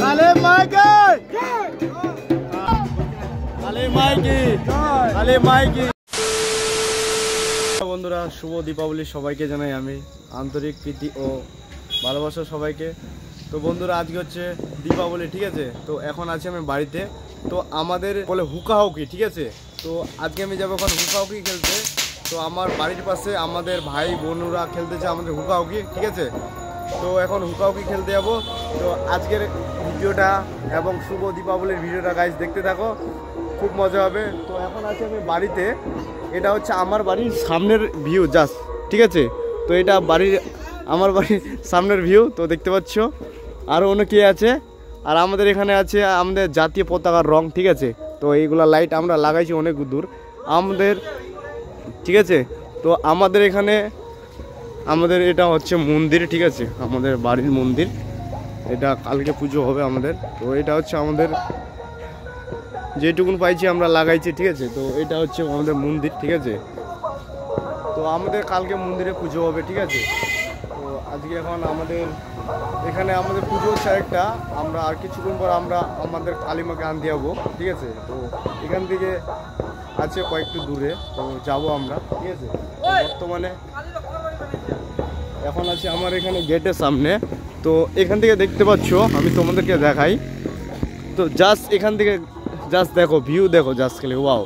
কালে মাইকে কালে মাইকে কালে মাইকে। বন্ধুরা শুভ দীপাবলি সবাইকে জানাই আমি আন্তরিক প্রীতি ও ভালোবাসা সবাইকে। তো বন্ধুরা আজকে হচ্ছে দীপাবলি, ঠিক আছে। তো এখন আছি আমি বাড়িতে। তো আমাদের বলে হুকাহুকি, ঠিক আছে। তো আজকে আমি যাবো এখন হুকাহুকি খেলতে। তো আমার বাড়ির পাশে আমাদের ভাই বোনরা খেলতেছে আমাদের হুকাহুকি, ঠিক আছে। তো এখন হুকাহুকি খেলতে যাবো। তো আজকের ভিডিওটা এবং শুভ দীপাবলির ভিডিওটা গাইজ দেখতে থাকো, খুব মজা হবে। তো এখন আছি আমি বাড়িতে। এটা হচ্ছে আমার বাড়ির সামনের ভিউ জাস্ট, ঠিক আছে। তো এটা আমার বাড়ির সামনের ভিউ। তো দেখতে পাচ্ছ আরও অনেকে আছে। আর আমাদের এখানে আছে আমাদের জাতীয় পতাকার রং, ঠিক আছে। তো এইগুলা লাইট আমরা লাগাইছি অনেক দূর আমাদের, ঠিক আছে। তো আমাদের এখানে এটা হচ্ছে মন্দির, ঠিক আছে, আমাদের বাড়ির মন্দির। এটা কালকে পুজো হবে আমাদের। তো এটা হচ্ছে আমাদের যেটুকুন পাইছি আমরা লাগাইছি, ঠিক আছে। তো এটা হচ্ছে আমাদের মন্দির, ঠিক আছে। তো আমাদের কালকে মন্দিরে পুজো হবে, ঠিক আছে। তো আজকে এখন আমাদের এখানে আমাদের পুজো হচ্ছে একটা, আমরা আর কিছুক্ষণ পর আমরা আমাদের কালীমাকে আনতে যাবো, ঠিক আছে। তো এখান থেকে আছে কয়েকটু দূরে, তো যাবো আমরা, ঠিক আছে। বর্তমানে এখন আছে আমার এখানে গেটের সামনে। তো এখান থেকে দেখতে পাচ্ছ, আমি তোমাদেরকে দেখাই। তো জাস্ট এখান থেকে জাস্ট দেখো, ভিউ দেখো জাস্ট খেলে, ওয়াও।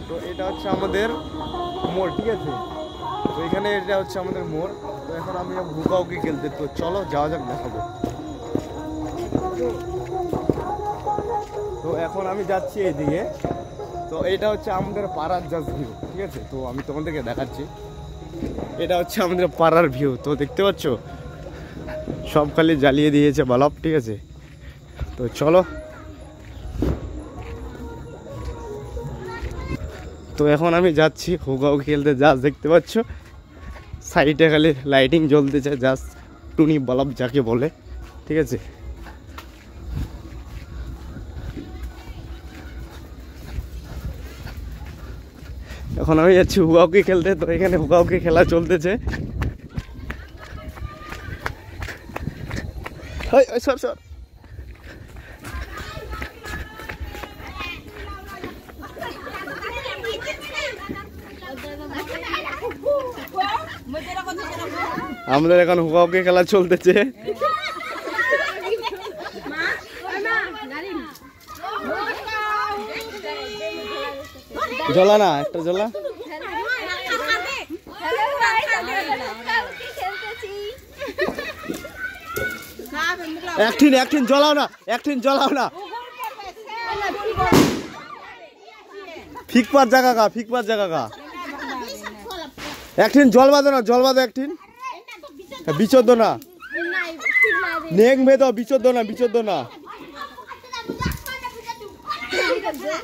তো এটা হচ্ছে আমাদের মোড়, ঠিক আছে। তো এখানে এটা হচ্ছে আমাদের মোড়। তো এখন আমি হুকাহুকি খেলতে, তো চলো যাওয়া যাক, দেখাবো। তো এখন আমি যাচ্ছি এইদিকে। তো এটা হচ্ছে আমাদের পাড়ার জাস্ট ভিউ, ঠিক আছে। তো আমি তোমাদেরকে দেখাচ্ছি, এটা হচ্ছে আমাদের পাড়ার ভিউ। তো দেখতে পাচ্ছ সব খালি জ্বালিয়ে দিয়েছে বাল্ব, ঠিক আছে। তো চলো। তো এখন আমি যাচ্ছি হুকাহুকি খেলতে। জাস্ট দেখতে পাচ্ছ সাইডে খালি লাইটিং জ্বলতেছে, জাস্ট টুনি বাল্ব যাকে বলে, ঠিক আছে। এখন আমি যাচ্ছি হুকাহুকি খেলতে। তো এখানে হুকাহুকি খেলা চলতেছে। সর সর আমাদের এখন হুকাহুকি খেলা চলতেছে। জ্বলা না, একটা জ্বলা। একঠিন জ্বলাও না, একঠিন জ্বলাও না। ফিকপার জায়গা কা একঠিন জল বাঁধো না, জল বাঁধো একঠিন। বিচোদ্দ না, নেং বেদ বিচোদ্দ না।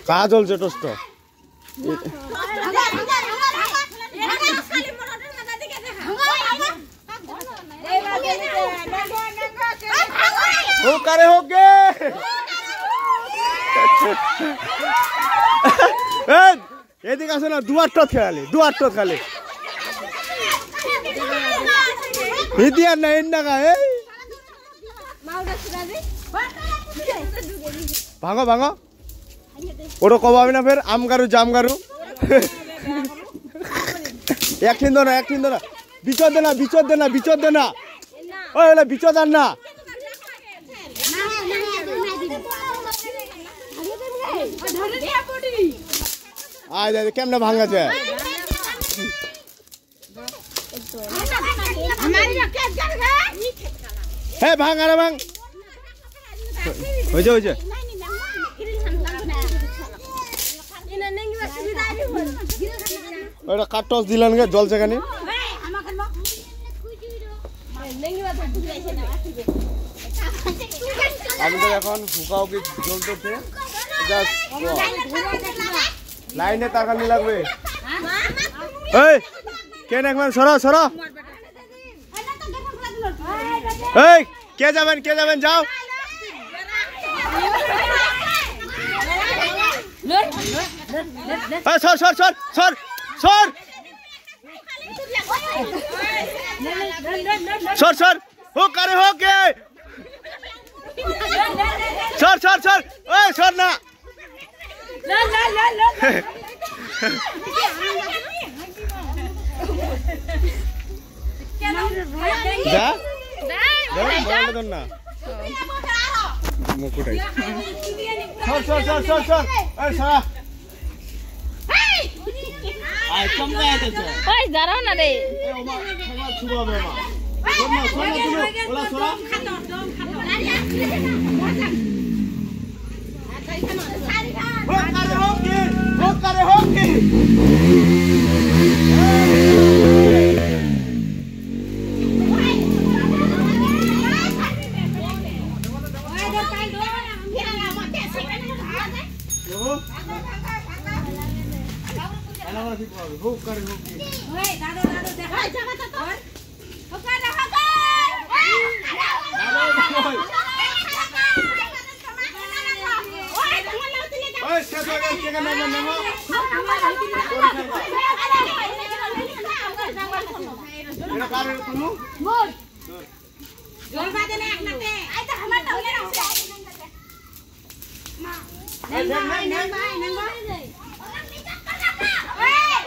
কা জ্বলছে টোস্ট। ও কারে হোক গে এদিকে আসে না, দুয়ার খেলে হিদিয়ার না এন্ডা গা। ভাঙো ওটা কবা হবে না ফের আমগারু জামগারু। একঠিন দো না, বিচদ দে না। ওই হলে বিচদ আর না। আয় দাদা কেমনে ভাঙাছে। হ্যাঁ ভাঙ আরে ভাঙ, হয়েছে। ওটা কাঠ টস দিলেন গে, জল সেখানে। আমাদের এখন হুকাহুকি চলতেছে। লাইনে তাকানি লাগবে। এই কেন একবার সরো। এই কে যাবেন যাও। সর সর সর হোক আরে হোক সর সর সর ওই সর না যা না মুকুটাই সর সর সর সর সর এই সারা আই চমকা যাচ্ছে ওই দাঁড়াও না রে এই ওমা সবার ছুবাবে মা সোনা সোনা তুমি ওলা সোনা হোক করে হোক কি হোক করে হোক কি ওই দাদা দাদা দেখা জামা তো তোর হোক করে হোক ওই সেটা কে কেন নেমো এটা কারে তুমি মোর জল বাদে না একনাতে আই তো আমার তো হলে রাখছে মা নাই নাই ভাই নাই ভাই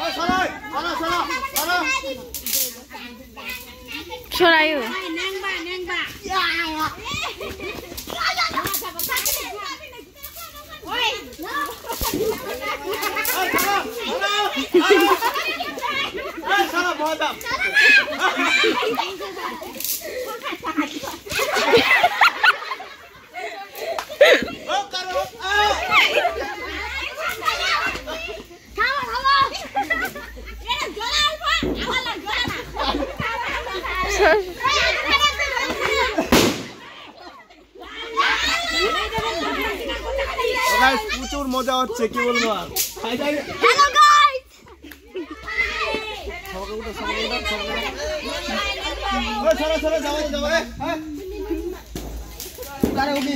ওই সরাই সরা সরা সরা সরাইও নেংবা নেংবা ওই সরা বদাম প্রচুর মজা হচ্ছে কি বলবো আর হ্যালো গাইস সরা সরা যাও যাও রে কারে উঠি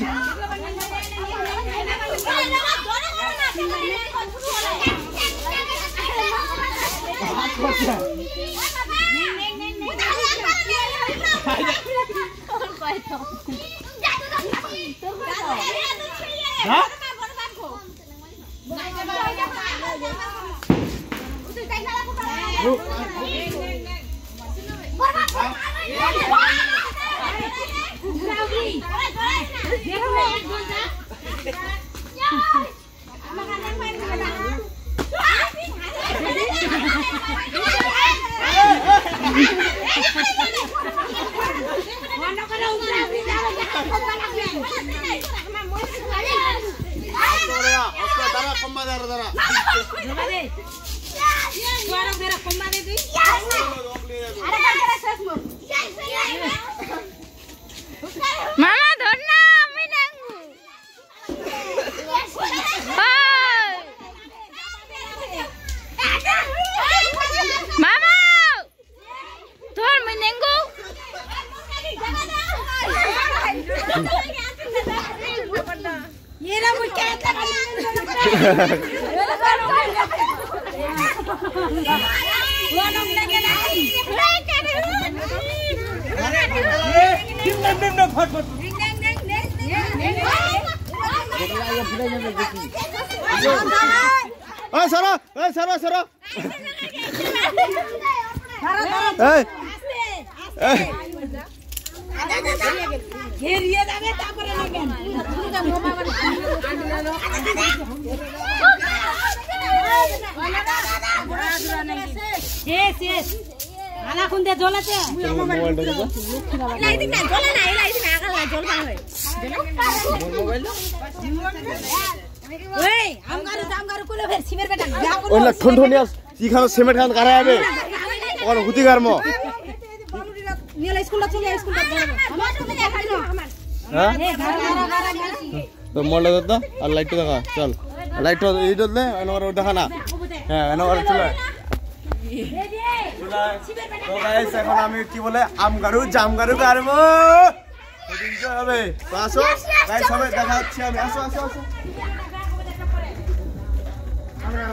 হ্যাঁ মামা ধর না আমি নেঙ্গু মামা ধর মই নেঙ্গু এরা মুই কেটে ওয়ানম লাগে না ফট ফট ওই সরা ওই সরা সরা এই এই ঘেরিয়ে যাবে তারপরে লাগেন yes yes আলা কোনতে জ্বলাতে মোবাইলটা দাও লাইট না জ্বলে না লাইট না আগা জ্বল ভালো হয় মোবাইল ওই আমগারু কোলে ফের সিমের বেটা ওলা ঠনঠনিয়া ইখানে সিমেন্ট খান কারা যাবে ওর হুতি গারম নিলে স্কুলটা চলে স্কুলটা আমার তুমি দেখাই না আমার হ্যাঁ এ গারা তো মোবাইলটা দাও আর লাইটটা দেখা চল লাইটটা এই দলে এনওর দেখা না হ্যাঁ এনওর চলে তো গাইস এখন আমি কি বলে আমগারু জামগারু গারম এদিকে হবে তো আসো গাইস সবাই দেখা হচ্ছে আমি আসো আসো আসো আমরা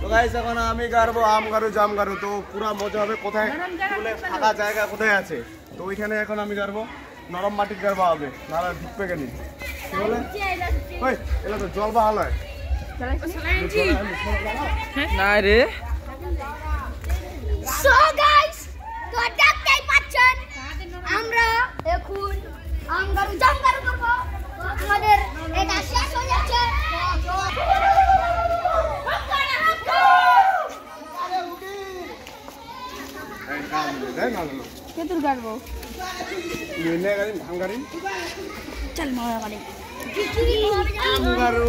তো গাইস এখন আমি গাড়বো আম গাড়ু জাম গাড়ু, তো পুরো মজা হবে। কোথায় বলে ফাঁকা জায়গা কোথায় আছে, তো ওইখানে এখন আমি গাড়বো। নরম মাটির গাড়বা হবে, নাহলে ঢুকবে কেন কি বলে? ওই এটা তো জল বা হালয় না রে। সো গাইস, তো দেখতেই পাচ্ছেন আমরা এখন আমগারু জামগারু করব। তো আমাদের এটা শেষ হয়ে যাচ্ছে। কেতুর গাড়বো চল মারা গাড়ি আমগারু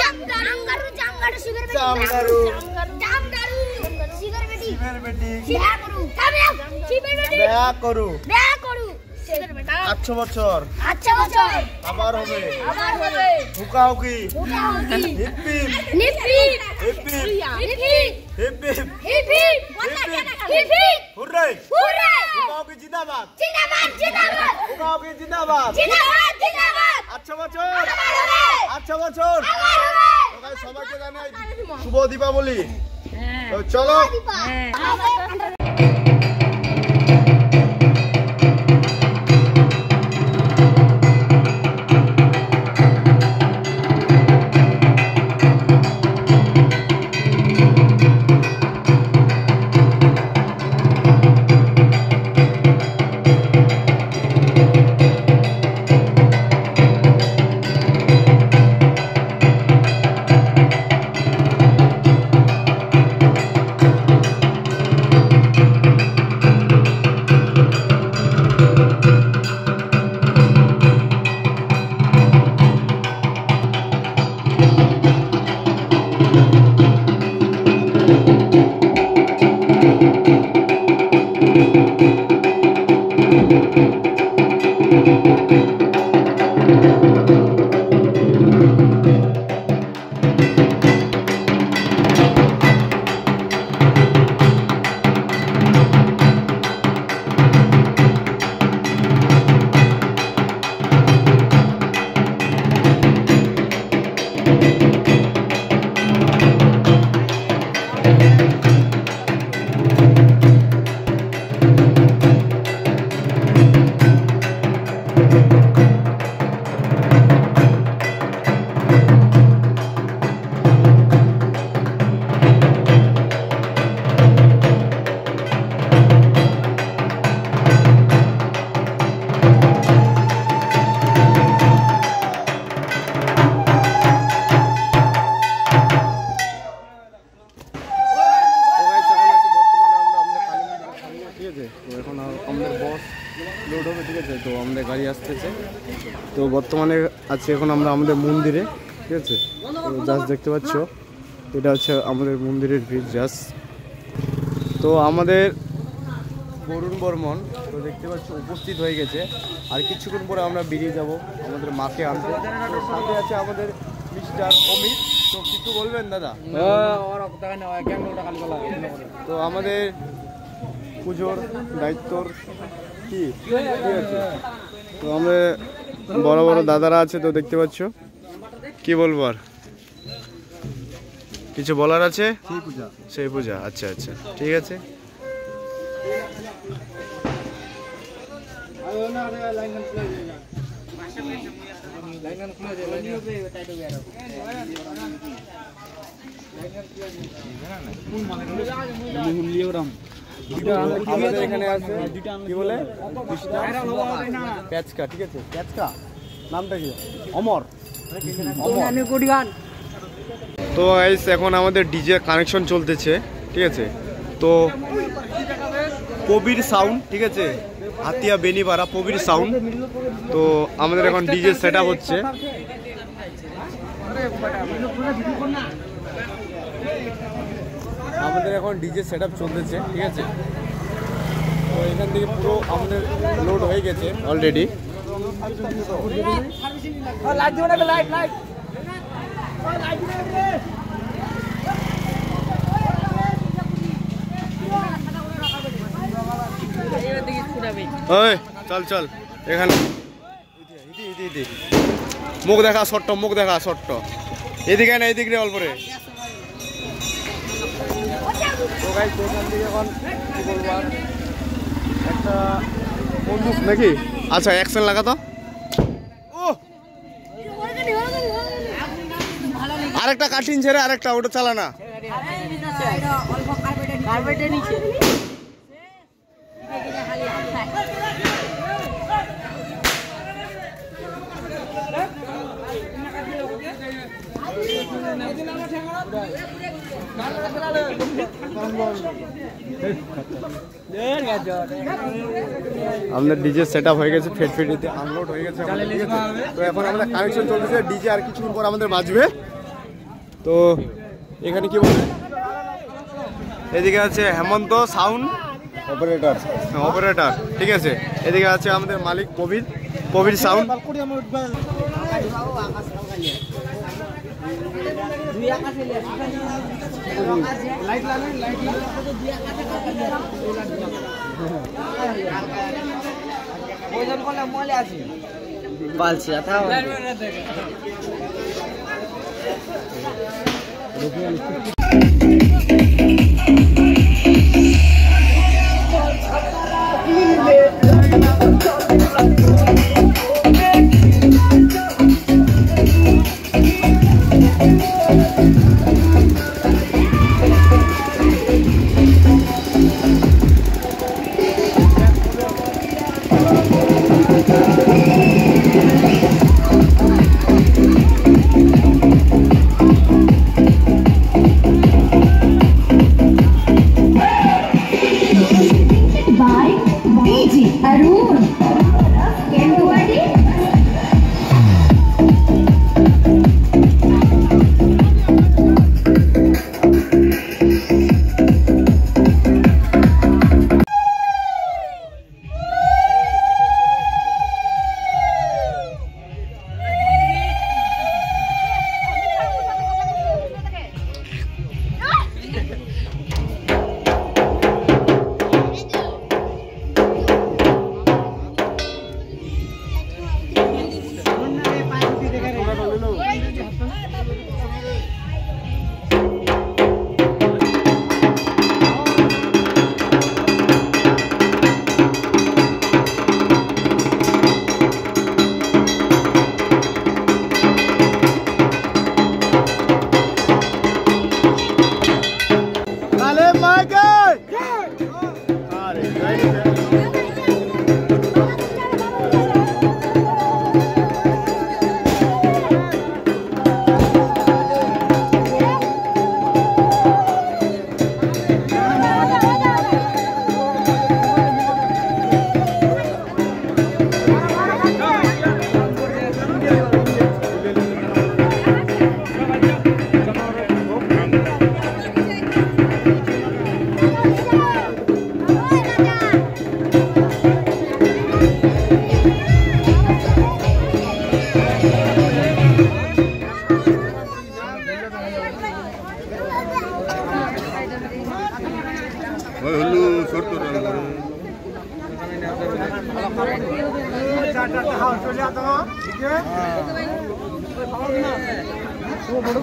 জামগারু জামগারু শিবের বেটি জামগারু জামগারু শিবের বেটি শিবের বেটি বিয়া করু শিবের বেটি বিয়া করু বিয়া করু 800 বছর আচ্ছা বছর আবার হবে হুকা হুকি হিপি নিপি হিপি হিপি হিপি হিপি হিপি হুররে হুররে হুকা হুকি জিন্দাবাদ জিন্দাবাদ জিন্দাবাদ হুকা হুকি জিন্দাবাদ জিন্দাবাদ জিন্দাবাদ 800 বছর আবার হবে 800 বছর। আবার হবে তো গাইস সবাইকে জানাই শুভ দীপাবলি। তো চলো লোড হবে, ঠিক আছে। তো আমাদের গাড়ি আসতেছে, তো বর্তমানে আছি এখন আমরা আমাদের মন্দিরে, ঠিক আছে। তো জাস্ট দেখতে পাচ্ছ এটা হচ্ছে আমাদের মন্দিরের ভিড় জাস্ট। তো আমাদের বরুণ বর্মন তো দেখতে পাচ্ছ উপস্থিত হয়ে গেছে, আর কিছুক্ষণ পরে আমরা বেরিয়ে যাব আমাদের মাকে আনতে। তো সাথে আছে আমাদের মিস্টার অমিত। তো কিছু বলবেন দাদা? তো আমাদের পুজোর দায়িত্বর কি, ঠিক আছে। তো আমাদের বড় বড় দাদারা আছে, তো দেখতে পাচ্ছ। কি বলবো আর, কিছু বলার আছে? সেই পূজা, আচ্ছা আচ্ছা, ঠিক আছে। আমাদের এখানে আছে কি বলে প্যাচকা, ঠিক আছে। প্যাচকা নামটা কি? অমর। তো গাইস এখন আমাদের ডিজে কানেকশন চলতেছে, ঠিক আছে। তো কবির সাউন্ড, ঠিক আছে, হাতিয়া বেনিপাড়া কবির সাউন্ড। তো আমাদের এখন ডিজে সেট আপ হচ্ছে। আমাদের এখন ডিজে সেট আপ চলতেছে, ঠিক আছে। তো এখান থেকে পুরো আমাদের লোড হয়ে গেছে অলরেডি। চল চল এখানে মুখ দেখা ছোট্ট, মুখ দেখা ছোট্ট। এদিকে না, এদিকে অল্প রে। গাইস এখান থেকে এখন কি বলবো আর একটা বন্দুক নাকি আচ্ছা অ্যাকশন লাগাতো ও আরেকটা কাটিং ছেড়ে আরেকটা ওটা চালা না কার্পেটের নিচে আমাদের ডিজে সেট আপ হয়ে গেছে ফেটফেটিতে আনলোড হয়ে গেছে ঠিক আছে তো এখন আমাদের কানেকশন চলতেছে ডিজে আর কিছুক্ষণ পর আমাদের বাজবে তো এখানে কি বলবে এদিকে আছে হেমন্ত সাউন্ড অপারেটর ঠিক আছে এদিকে আছে আমাদের মালিক কবির সাউন্ড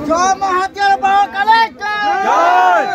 জয় মহাদেব বাবা কালেক্টর জয়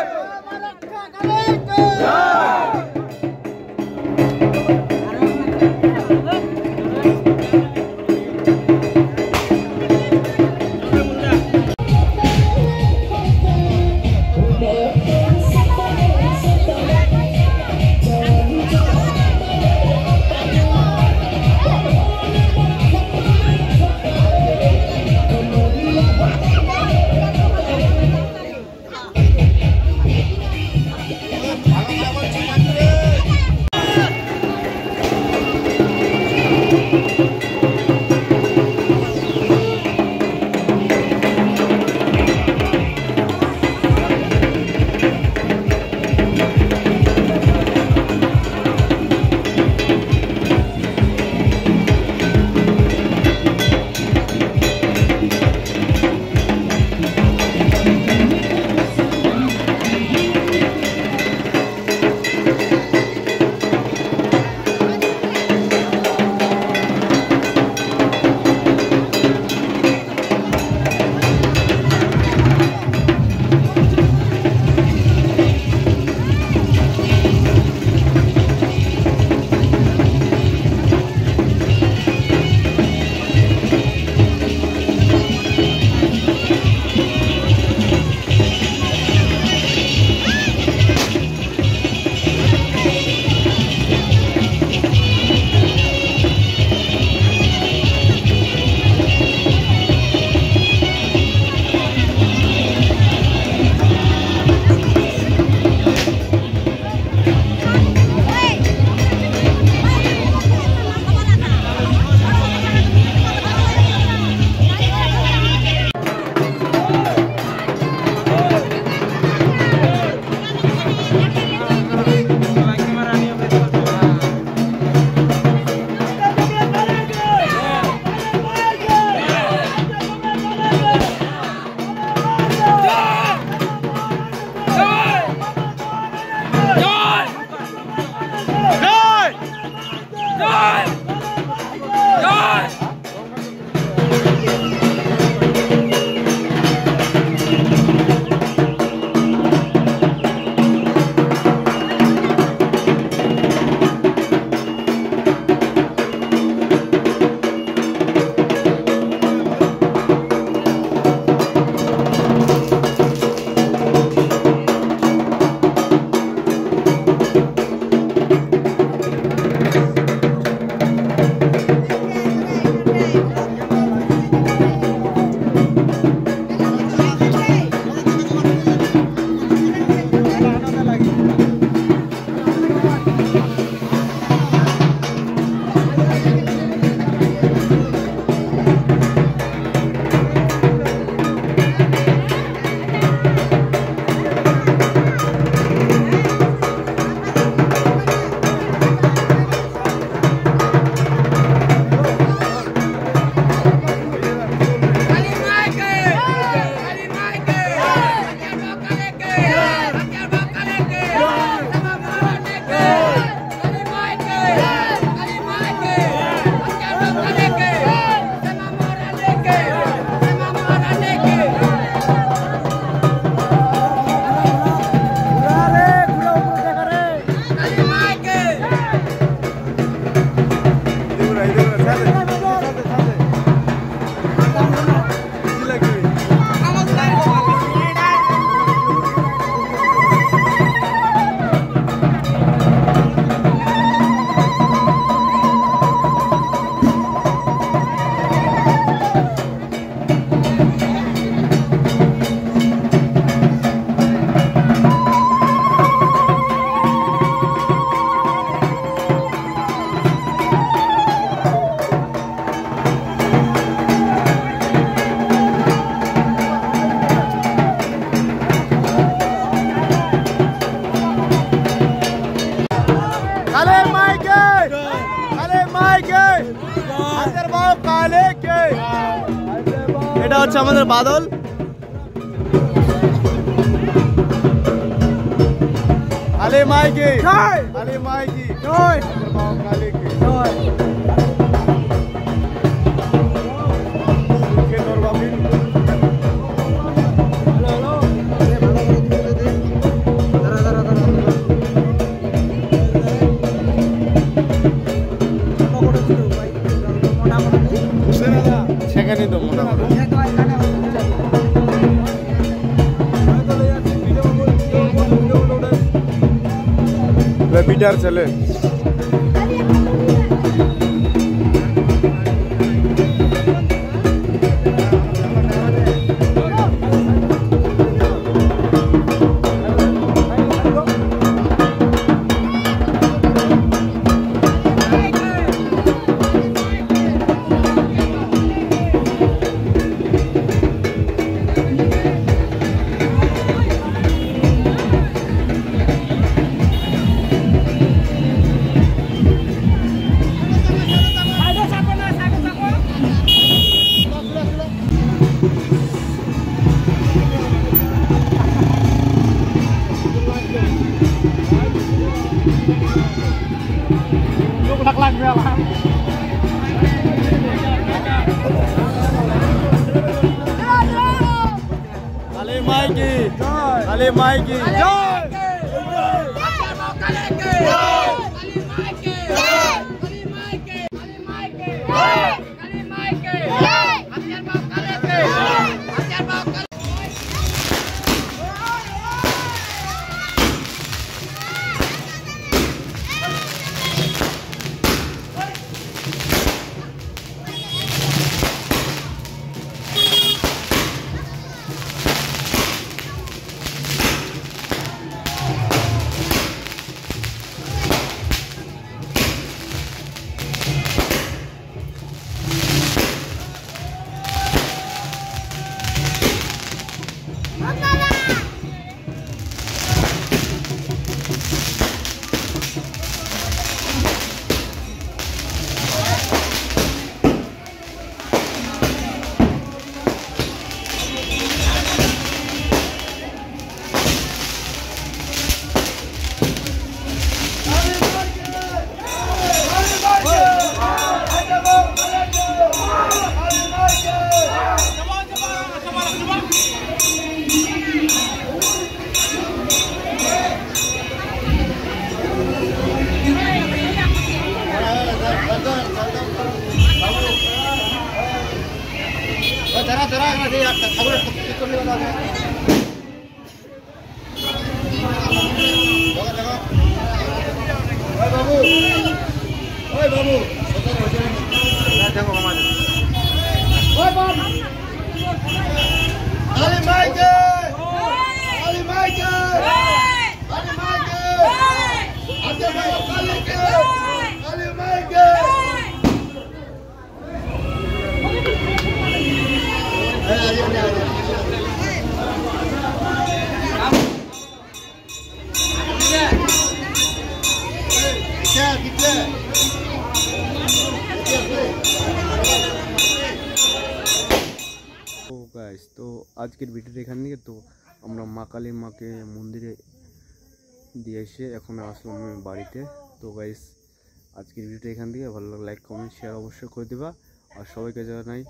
এটা হচ্ছে আমাদের বাদল। আলে মাইকি জয়, আলে মাইকি জয়, কালী কি জয়। কে তোর বাবি সেখানে তো বিটার চলে। আলে মাইকি জয়, আলে মাইকি জয়। তো আজকের ভিডিওটা এখান থেকে। তো আমরা মা কালী মাকে মন্দিরে দিয়ে এসে এখন আসলাম আমি বাড়িতে। তো গাইস আজকের ভিডিওটা এখান থেকে ভালো লাগলে লাইক কমেন্ট শেয়ার অবশ্যই করে দেবা। আর সবাইকে জানাই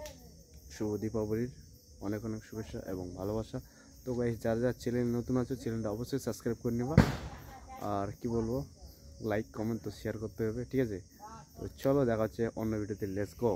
শুভ দীপাবলির অনেক অনেক শুভেচ্ছা এবং ভালোবাসা। তো গাইস যারা যারা চ্যানেল নতুন আছে চ্যানেলটা অবশ্যই সাবস্ক্রাইব করে নেবা। আর কি বলবো, লাইক কমেন্ট তো শেয়ার করতে হবে, ঠিক আছে? তো চলো দেখা হচ্ছে অন্য ভিডিওতে, লেটস গো।